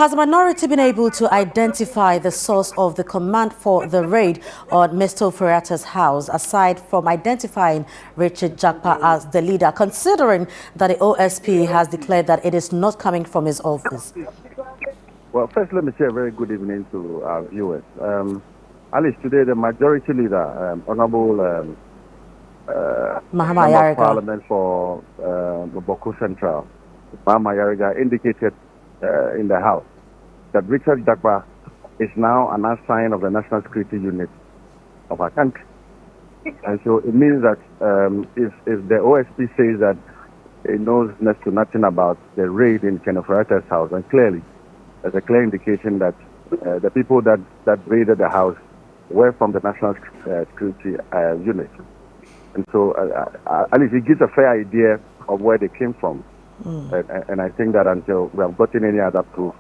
has the minority been able to identify the source of the command for the raid on Mr. Ofori-Atta's house, aside from identifying Richard Jakpa as the leader, considering that the OSP has declared that it is not coming from his office? Well, first, let me say a very good evening to our viewers. Alice, today the majority leader, Honorable Member of Parliament for Opoku Central, Mama Yariga, indicated in the House that Richard Jakpa is now an assigned of the National Security Unit of our country. And so it means that if the OSP says that it knows next to nothing about the raid in Ofori-Atta's house, and clearly there's a clear indication that the people that raided the house were from the National Security Unit. And so at least it gives a fair idea of where they came from. And I think that until we have gotten any other proof,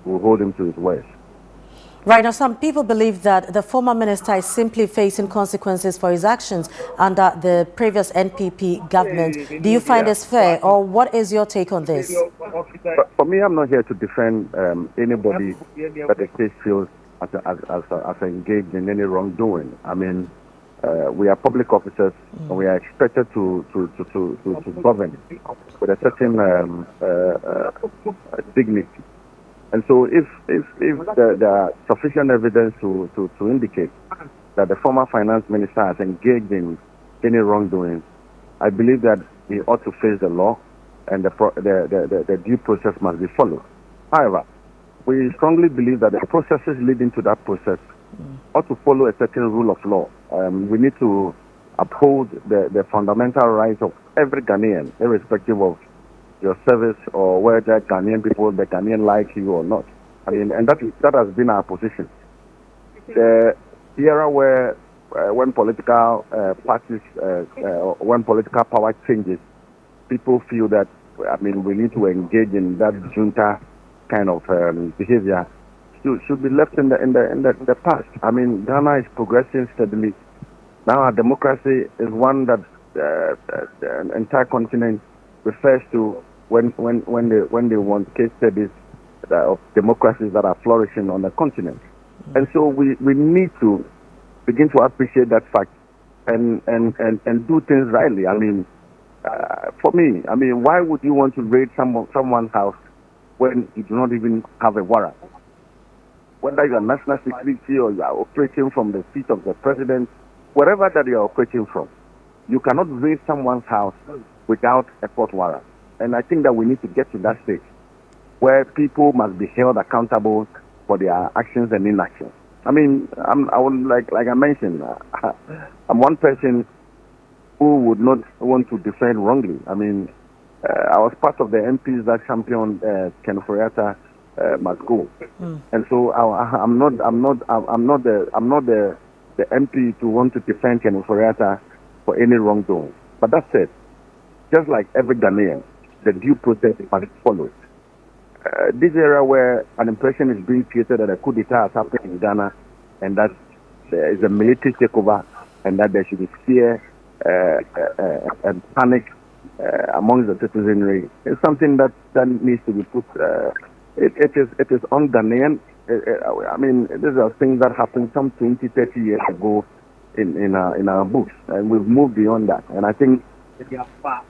we'll hold him to his words. Right now, some people believe that the former minister is simply facing consequences for his actions under the previous NPP government. Do you find this fair, or what is your take on this? For me, I'm not here to defend anybody that the case feels as engaged in any wrongdoing. I mean, we are public officers, and we are expected to govern with a certain dignity. And so if there are sufficient evidence to indicate that the former finance minister has engaged in any wrongdoing, I believe that he ought to face the law, and the due process must be followed. However, we strongly believe that the processes leading to that process ought to follow a certain rule of law. We need to uphold the fundamental rights of every Ghanaian, irrespective of your service or whether Ghanaian people, the Ghanaian like you or not. I mean, and that has been our position. The era where when political parties, when political power changes, people feel that, I mean, we need to engage in that junta kind of behavior should be left in the past. I mean, Ghana is progressing steadily. Now our democracy is one that the entire continent refers to when they want case studies of democracies that are flourishing on the continent. And so we need to begin to appreciate that fact and do things rightly. I mean, for me, I mean, why would you want to raid someone's house when you do not even have a warrant? Whether you are national security or you are operating from the seat of the president, wherever that you are operating from, you cannot raid someone's house without a court warrant. And I think that we need to get to that stage where people must be held accountable for their actions and inactions. I mean, I would like I mentioned, I'm one person who would not want to defend wrongly. I mean, I was part of the MPs that championed Ofori-Atta must go, and so I'm not the MP to want to defend Ofori-Atta for any wrongdoing. But that said, just like every Ghanaian, the due process must be followed. This era where an impression is being created that a coup d'etat has happened in Ghana, and that there is a military takeover, and that there should be fear and panic amongst the citizenry, is something that needs to be put. It is un-Ghanaian. I mean, these are things that happened some 20, 30 years ago in our books, and we've moved beyond that. And I think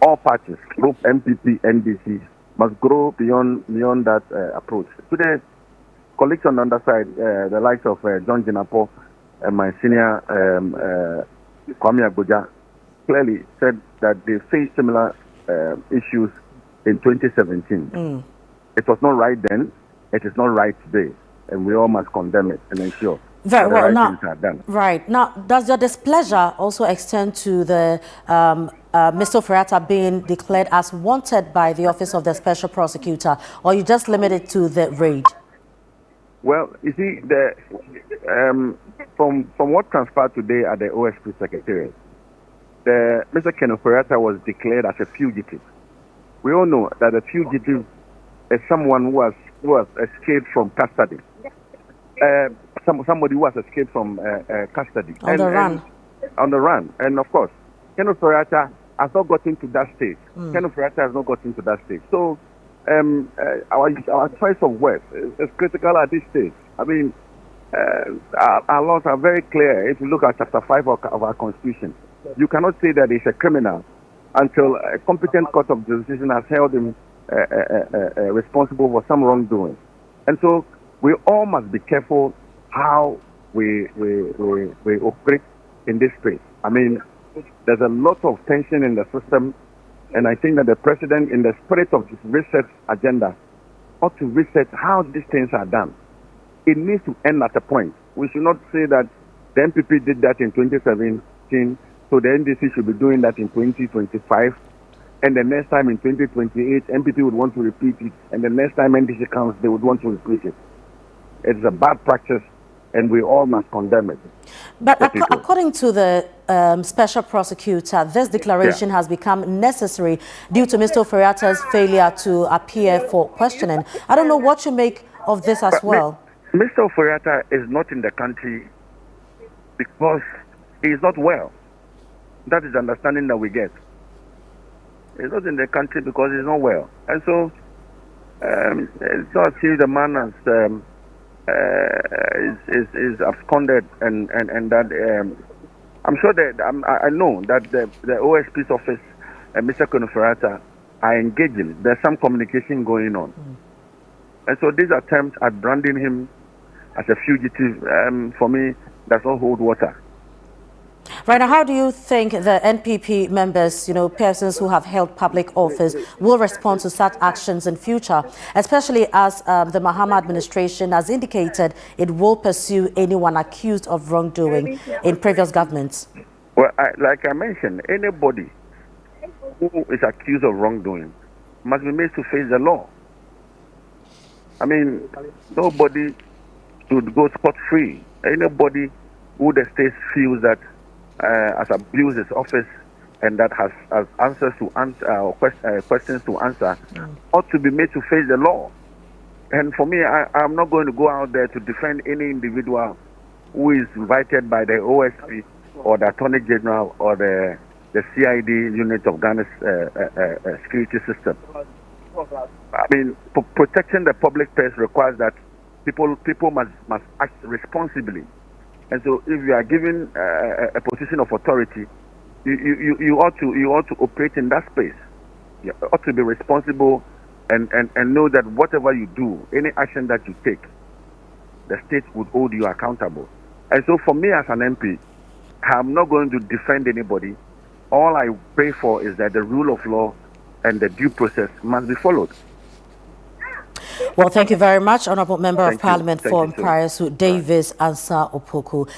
all parties, both MPP, NDC, must grow beyond that approach. Today, colleagues on the underside, the likes of John Jinapo and my senior Kwame Abuja, clearly said that they faced similar issues in 2017. It was not right then, it is not right today, and we all must condemn it and ensure very well. Right now, things are done. Right. Now, does your displeasure also extend to the Mr. Ofori-Atta being declared as wanted by the Office of the Special Prosecutor, or you just limit it to the raid? Well, you see, from what transpired today at the OSP Secretariat, Mr. Ofori-Atta was declared as a fugitive. We all know that a fugitive is someone who has escaped from custody. Somebody who has escaped from custody. On the run. On the run. And of course, Ofori-Atta has not gotten to that stage. Ofori-Atta has not gotten to that stage. So our choice of words is critical at this stage. I mean, our laws are very clear. If you look at Chapter 5 of our Constitution, you cannot say that he's a criminal until a competent court of jurisdiction has held him responsible for some wrongdoing. And so we all must be careful how we operate in this space. I mean, there's a lot of tension in the system, and I think that the president, in the spirit of his research agenda, ought to research how these things are done. It needs to end at a point. We should not say that the MPP did that in 2017, so the NDC should be doing that in 2025, and the next time in 2028, MPP would want to repeat it, and the next time NDC comes, they would want to repeat it. It's a bad practice, and we all must condemn it. But according to the special prosecutor, this declaration has become necessary due to Mr. Ofori-Atta's failure to appear for questioning. I don't know what you make of this as well. Mr. Ofori-Atta is not in the country because he is not well. That is the understanding that we get. He's not in the country because he's not well. And so it's not as if the man is absconded and that I'm sure that I know that the OSP's office and Mr. Ofori-Atta are engaging. There's some communication going on. And so these attempts at branding him as a fugitive, for me, does not hold water. Right now, how do you think the NPP members, persons who have held public office, will respond to such actions in future, especially as the Mahama administration has indicated it will pursue anyone accused of wrongdoing in previous governments? Well, like I mentioned, anybody who is accused of wrongdoing must be made to face the law. I mean, nobody should go scot-free. Anybody who the state feels that has abused his office and that has answers to answer questions to answer ought to be made to face the law. And for me, I'm not going to go out there to defend any individual who is invited by the OSP or the Attorney General or the CID unit of Ghana's security system. I mean, protecting the public purse requires that people must act responsibly. And so, if you are given a position of authority, you ought to operate in that space. You ought to be responsible and know that whatever you do, any action that you take, the state would hold you accountable. And so, for me as an MP, I'm not going to defend anybody. All I pray for is that the rule of law and the due process must be followed. Well, thank you very much, Honourable Member of Parliament for Mparesu Davis Ansah Opoku.